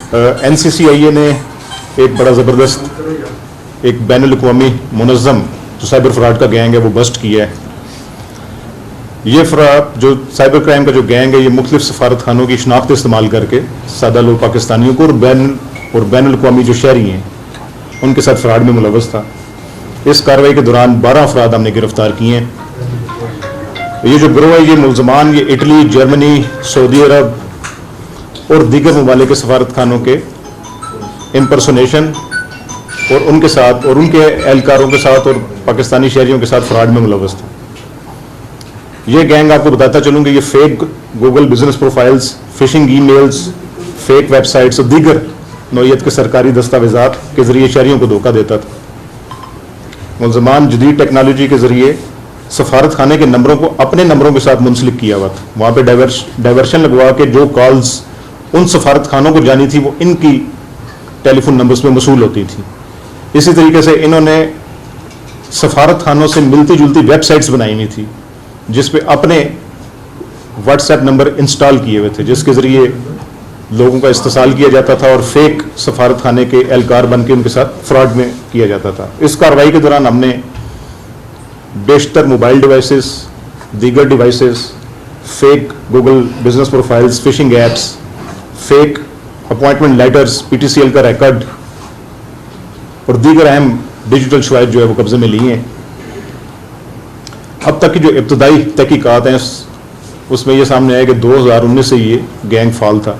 NCCIA ने एक बड़ा ज़बरदस्त एक बैनुल-अक़वामी मुनज़्ज़म जो साइबर फ्रॉड का गैंग है वो बस्ट किया है। ये फ्रॉड जो साइबर क्राइम का जो गैंग है ये मुख्तलिफ सफारत खानों की शनाख्त इस्तेमाल करके सादा लोग पाकिस्तानियों को और बैनुल-अक़वामी जो शहरी हैं उनके साथ फ्रॉड में मुलव्वस था। इस कार्रवाई के दौरान 12 अफराद हमने गिरफ्तार किए हैं। ये जो गिरोह है ये मुलज़मान ये इटली, जर्मनी, सऊदी अरब और दीगर ममालिक के सफारत खानों के इम्पर्सोनेशन और उनके साथ और उनके एहलकारों के साथ और पाकिस्तानी शहरियों के साथ फ्रॉड में मुलव्वस था। ये गैंग आपको बताता चलूँ कि ये fake Google business profiles, fishing emails, fake websites और दीगर नौइयत के सरकारी दस्तावेजात के जरिए शहरियों को धोखा देता था। मुलज़मान जदीद टेक्नोलॉजी के जरिए सफारत खाने के नंबरों को अपने नंबरों के साथ मुंसलिक किया हुआ था। वहाँ पे डाइवर्शन लगवा के जो कॉल्स उन सफारत खानों को जानी थी वो इनकी टेलीफोन नंबर्स में मसूल होती थी। इसी तरीके से इन्होंने सफारत खानों से मिलती जुलती वेबसाइट्स बनाई हुई थी जिस पे अपने व्हाट्सएप नंबर इंस्टॉल किए हुए थे जिसके ज़रिए लोगों का इस्तेसाल किया जाता था और फेक सफारत खाने के एहलकार बन के उनके साथ फ्रॉड में किया जाता था। इस कार्रवाई के दौरान हमने बेशतर मोबाइल डिवाइसेस, दीगर devices, fake Google business profiles, fishing apps, fake appointment letters, PTCL का रिकॉर्ड और दीगर अहम डिजिटल शवाहिद जो है वो कब्जे में लिए हैं। अब तक की जो इब्तदाई तहकीकात हैं उसमें यह सामने आया कि 2019 से ये गैंग फाल था।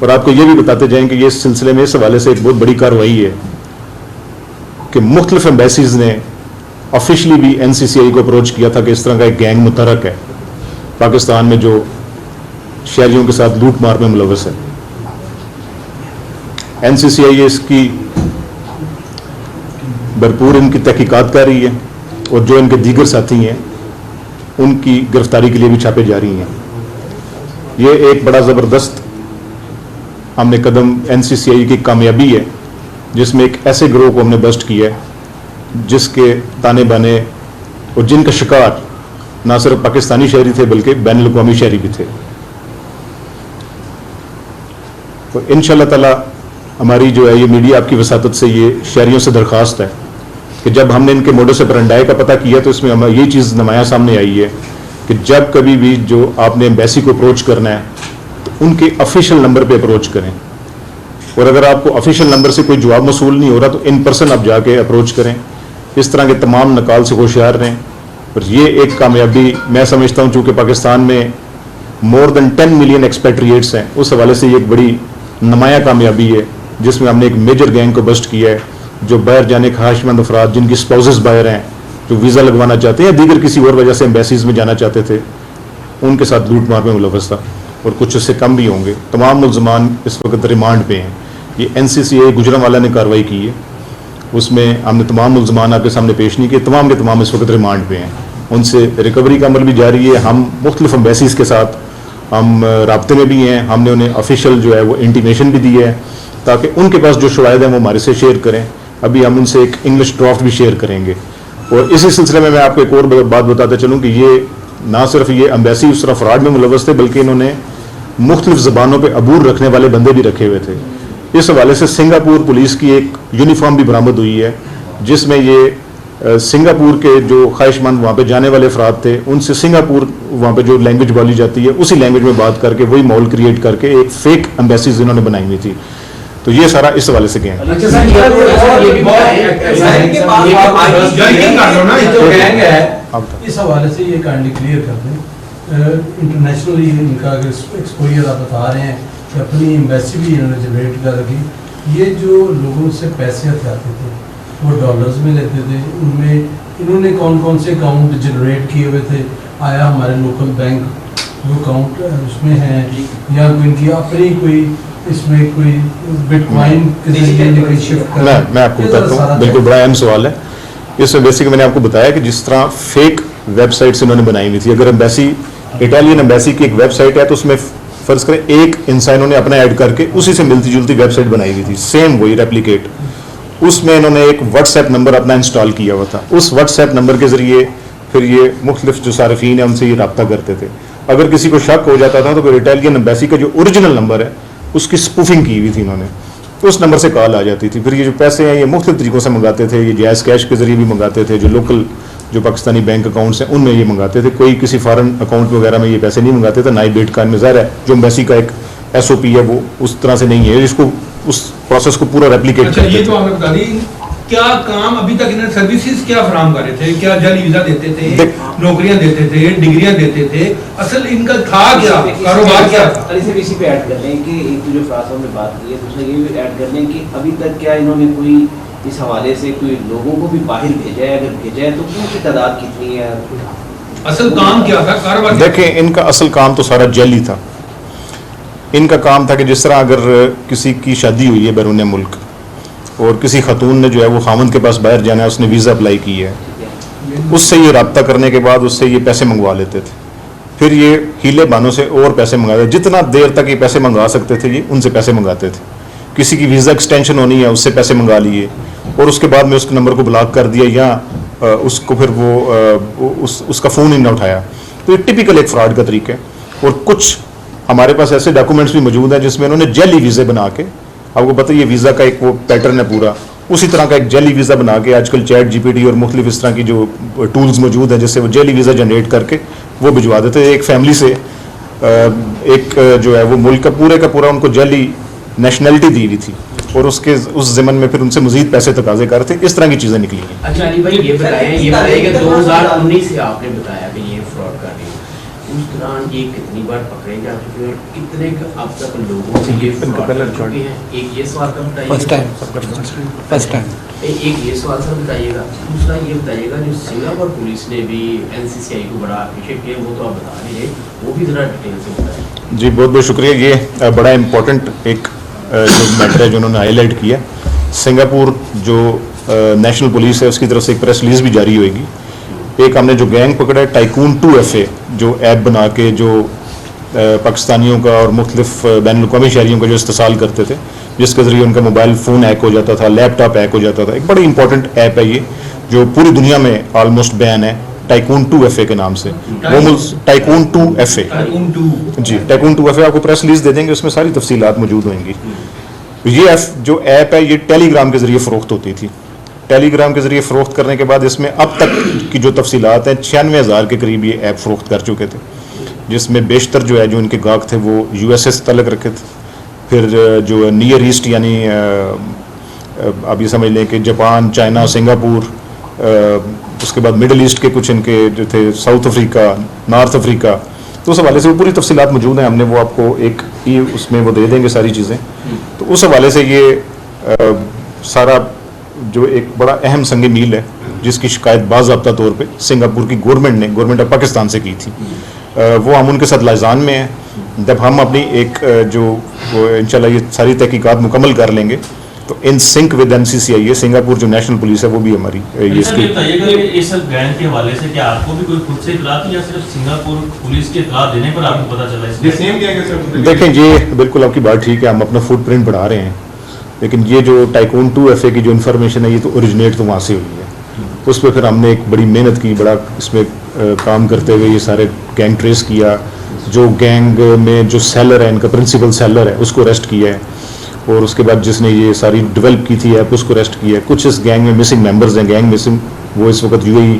और आपको ये भी बताते जाएं कि ये इस सिलसिले में इस हवाले से एक बहुत बड़ी कार्रवाई है कि मुख्तलिफ एम्बेसीज ने ऑफिशियली भी NCCI को अप्रोच किया था कि इस तरह का एक गैंग मुतहरक है पाकिस्तान में जो शहरियों के साथ लूट मार में मुलव्वस है। NCCI इसकी भरपूर इनकी तहकीकात कर रही है और जो इनके दीगर साथी हैं उनकी गिरफ्तारी के लिए भी छापे जारी हैं। ये एक बड़ा ज़बरदस्त हमने कदम NCCI की कामयाबी है जिसमें एक ऐसे गिरोह को हमने बस्ट किया है जिसके ताने बाने और जिनका शिकार ना सिर्फ पाकिस्तानी शहरी थे बल्कि बैनुल-अक़वामी शहरी भी थे। तो इंशाअल्लाह ताला हमारी जो है ये मीडिया आपकी वसातत से ये शहरियों से दरख्वास्त है कि जब हमने इनके मोडस ऑपरेंडी का पता किया तो इसमें हमें ये चीज़ नुमाया सामने आई है कि जब कभी भी जो आपने एम्बेसी को अप्रोच करना है तो उनके ऑफिशियल नंबर पे अप्रोच करें और अगर आपको ऑफिशियल नंबर से कोई जवाब मसूल नहीं हो रहा तो इन पर्सन आप जाके अप्रोच करें। इस तरह के तमाम नकाल से होशियार रहें। और ये एक कामयाबी मैं समझता हूँ चूँकि पाकिस्तान में मोर देन 10 मिलियन एक्सपेट्रिएट्स हैं उस हवाले से ये एक बड़ी नुमाया कामयाबी है जिसमें हमने एक मेजर गैंग को बस्ट किया है जो बाहर जाने ख्वाहिशमंद अफराद जिनकी स्पाउसेस बाहर हैं जो वीज़ा लगवाना चाहते हैं या दीगर किसी और वजह से एम्बेसीज में जाना चाहते थे उनके साथ लूट मार में मुलव्वस था और कुछ उससे कम भी होंगे। तमाम मुल्ज़मान इस वक्त रिमांड पे हैं। ये NCCI गुजरांवाला ने कार्रवाई की है उसमें हमने तमाम मुल्ज़मान आपके सामने पेश नहीं किए। तमाम के तमाम इस वक्त रिमांड पे हैं। उनसे रिकवरी का अमल भी जारी है। हम मुख्तलिफ एम्बेसीज के साथ हम राब्ते में भी हैं। हमने उन्हें ऑफिशियल जो है वो इंटीमेशन भी दी है ताकि उनके पास जो शवाहिद हैं वो हमारे से शेयर करें। अभी हम उनसे एक इंग्लिश ड्राफ्ट भी शेयर करेंगे। और इसी सिलसिले में मैं आपको एक और बात बताते चलूँ कि ये ना सिर्फ ये एम्बेसी उस तरह फ्रॉड में मुलव्वस थे बल्कि इन्होंने मुख्तलिफ ज़बानों पर अबूर रखने वाले बंदे भी रखे हुए थे। इस हवाले से सिंगापुर पुलिस की एक यूनिफॉर्म भी बरामद हुई है जिसमें ये सिंगापुर के जो ख्वाहिशमंद वहाँ पे जाने वाले अफराद थे उनसे सिंगापुर वहाँ पे जो लैंग्वेज बोली जाती है उसी लैंग्वेज में बात करके वही माहौल क्रिएट करके एक फेक एम्बेसीज इन्होंने बनाई हुई थी। तो ये सारा इस हवाले से गैंग इस हवाले से ये काइंडली क्लियर कर दें इंटरनेशनली इनका अगर एक्सपोजर आप बता रहे हैं कि अपनी एम्बेसी भी इन्होंने जनरेट कर रखी। ये जो लोगों से पैसे हथियाते थे वो डॉलर्स में लेते थे उनमें इन्होंने कौन कौन से अकाउंट जनरेट किए हुए थे? आया हमारे लोकल बैंक जो अकाउंट उसमें है या कोई इनकी अपनी कोई इसमें कोई बिटकॉइन मैं आपको बताता हूँ। बिल्कुल बड़ा अहम सवाल है। इसमें बेसिक मैंने आपको बताया कि जिस तरह फेक वेबसाइट्स इन्होंने बनाई हुई थी। अगर एम्बेसी इटालियन एम्बेसी की एक वेबसाइट है तो उसमें फर्ज करें एक इंसान इन्होंने अपना ऐड करके उसी से मिलती जुलती वेबसाइट बनाई हुई थी सेम वही रेप्लिकेट। उसमें इन्होंने एक व्हाट्सएप नंबर अपना इंस्टॉल किया हुआ था। उस व्हाट्सएप नंबर के जरिए फिर ये मुख्तलिफ जो सार्फिन है उनसे ये रब्ता करते थे। अगर किसी को शक हो जाता था तो फिर इटालियन एम्बेसी का जो ओरिजिनल नंबर है उसकी स्पूफिंग की हुई थी इन्होंने, उस नंबर से कॉल आ जाती थी। फिर ये जो पैसे हैं ये मुख्तलिफ तरीक़ों से मंगाते थे, ये जायज़ कैश के ज़रिए भी मंगाते थे, जो लोकल जो पाकिस्तानी बैंक अकाउंट्स हैं उनमें ये मंगाते थे, कोई किसी फॉरेन अकाउंट वगैरह में ये पैसे नहीं मंगाते थे, ना ही बिटकॉइन में। ज़ाहिर है जो एम्बेसी का एक SOP है वो उस तरह से नहीं है, जिसको उस प्रोसेस को पूरा रेप्लिकेट अच्छा, करते ये थे। तो हमें बता दी, क्या काम अभी तक इन्हें सर्विसेज क्या फराहम कर रहे थे? क्या जाली वीजा देते थे, नौकरियां देते थे, डिग्रियां देते थे? असल इनका था क्या, कारोबार क्या था? अली सिर्फ इसी पे ऐड कर लें कि एक तो जो फराज साहब ने बात की है, दूसरा ये भी ऐड कर लें कि अभी तक क्या इन्होंने कोई इस हवाले से कोई लोगों को भी बाहर भेजा है? अगर भेजा है तो उनकी तादाद कितनी है? असल काम क्या था, कारोबार? देखें, इनका असल काम तो सारा जेल ही था। इनका काम था कि जिस तरह अगर किसी की शादी हुई है बैरून मुल्क और किसी खतून ने जो है वो खामन के पास बाहर जाना है, उसने वीज़ा अप्लाई की है, उससे ये रब्ता करने के बाद उससे ये पैसे मंगवा लेते थे। फिर ये हीले बानों से और पैसे मंगाते थे, जितना देर तक ये पैसे मंगवा सकते थे ये उनसे पैसे मंगाते थे। किसी की वीज़ा एक्सटेंशन होनी है उससे पैसे मंगा लिए और उसके बाद में उसके नंबर को ब्लॉक कर दिया या उसको फिर उसका फ़ोन ही ना उठाया। तो ये टिपिकल एक फ्रॉड का तरीका है। और कुछ हमारे पास ऐसे डॉक्यूमेंट्स भी मौजूद हैं जिसमें उन्होंने जेली वीज़े बना के, आपको पता है ये वीज़ा का एक वो पैटर्न है पूरा, उसी तरह का एक जेली वीज़ा बना के आजकल चैट GPT और मुख्तलिफ इस तरह की जो टूल्स मौजूद हैं जिससे वो जेली वीज़ा जनरेट करके वो भिजवा देते। एक फैमिली से एक जो है वो मुल्क का पूरा उनको जेली नेशनलिटी दी हुई थी और उसके उस ज़मन में फिर उनसे मज़ीद पैसे तकाजे कर थे। इस तरह की चीज़ें निकली हैं। अच्छा अली भाई ये बताएं कि 2019 से आपने बताया कि ये फ्रॉड कर रही है, उस दौरान ये कितनी बार पकड़े जा चुके हैं और कितने अब तक लोगों से ये फ्रॉड कर चुके हैं? एक ये सवाल का बताइए। फर्स्ट टाइम एक ये सवाल सर बताइएगा। दूसरा ये बताइएगा जो सिंगापुर पुलिस ने भी NCCI को बड़ा अप्रिशिएट किया, वो तो आप बता रहे हैं, वो भी ज़रा डिटेल से बताएं। जी बहुत बहुत शुक्रिया। ये बड़ा इम्पोर्टेंट एक जो मैटर है जो उन्होंने हाईलाइट किया। सिंगापुर जो नेशनल पुलिस है उसकी तरफ से एक प्रेस रिलीज भी जारी होगी। एक हमने जो गैंग पकड़ा है टाइकून 2FA, जो ऐप बना के जो पाकिस्तानियों का और मुख्तलिफ बैनुल-अक़वामी शहरियों का जो इस्तेमाल करते थे, जिसके ज़रिए उनका मोबाइल फ़ोन हैक हो जाता था, लैपटॉप हैक हो जाता था। एक बड़ी इंपॉर्टेंट ऐप है ये जो पूरी दुनिया में ऑलमोस्ट बैन है, टाइकून 2FA के नाम से। वो टाइकून 2FA जी, टाइकून 2FA आपको प्रेस रिलीज दे देंगे, उसमें सारी तफसीलात मौजूद होंगी। ये जो ऐप है ये टेलीग्राम के ज़रिए फ़रोख्त होती थी। टेलीग्राम के ज़रिए फ़रोख्त करने के बाद इसमें अब तक की जो तफसीलात हैं 96,000 के करीब ये ऐप फ़रोख्त कर चुके थे, जिसमें बेशतर जो है जो इनके गाहक थे वो USA से तलक रखे थे। फिर जो नियर ईस्ट यानी अब ये समझ लें कि जापान, चाइना, सिंगापुर, उसके बाद मिडल ईस्ट के कुछ इनके जो थे, साउथ अफ्रीका, नॉर्थ अफ्रीका, तो उस हवाले से वो पूरी तफसीलात मौजूद हैं। हमने वो आपको एक ही उसमें वो दे देंगे सारी चीज़ें। तो उस हवाले से ये सारा जो एक बड़ा अहम संग मील है जिसकी शिकायत बाज़ाब्ता तौर पे सिंगापुर की गवर्नमेंट ऑफ पाकिस्तान से की थी, वो हम उनके साथ लाइजान में हैं। जब हम अपनी एक जो इंशाल्लाह ये सारी तहकीकात मुकम्मल कर लेंगे तो इन सिंक विद NCCI, ये सिंगापुर जो नेशनल पुलिस है वो भी हमारी ये इसकी बताइएगा कि इस गैंग के हवाले से क्या आपको भी कोई खुद से इतला थी या सिर्फ सिंगापुर पुलिस के इतला देने पर आपको पता चला? ये सेम गैंग है सर? देखें, ये बिल्कुल आपकी बात ठीक है, हम अपना फुटप्रिंट बढ़ा रहे हैं, लेकिन ये जो टाइकून 2FA की जो इन्फॉर्मेशन है ये तो ओरिजिनेट तो वहाँ से हुई है। उस पर फिर हमने एक बड़ी मेहनत की, बड़ा इसमें काम करते हुए ये सारे गैंग ट्रेस किया। जो गैंग में जो सेलर है, इनका प्रिंसिपल सेलर है, उसको अरेस्ट किया है और उसके बाद जिसने ये सारी डेवलप की थी ऐप उसको अरेस्ट किया है। कुछ इस गैंग में मिसिंग मेंबर्स हैं, गैंग मिसिंग, वो इस वक्त UAE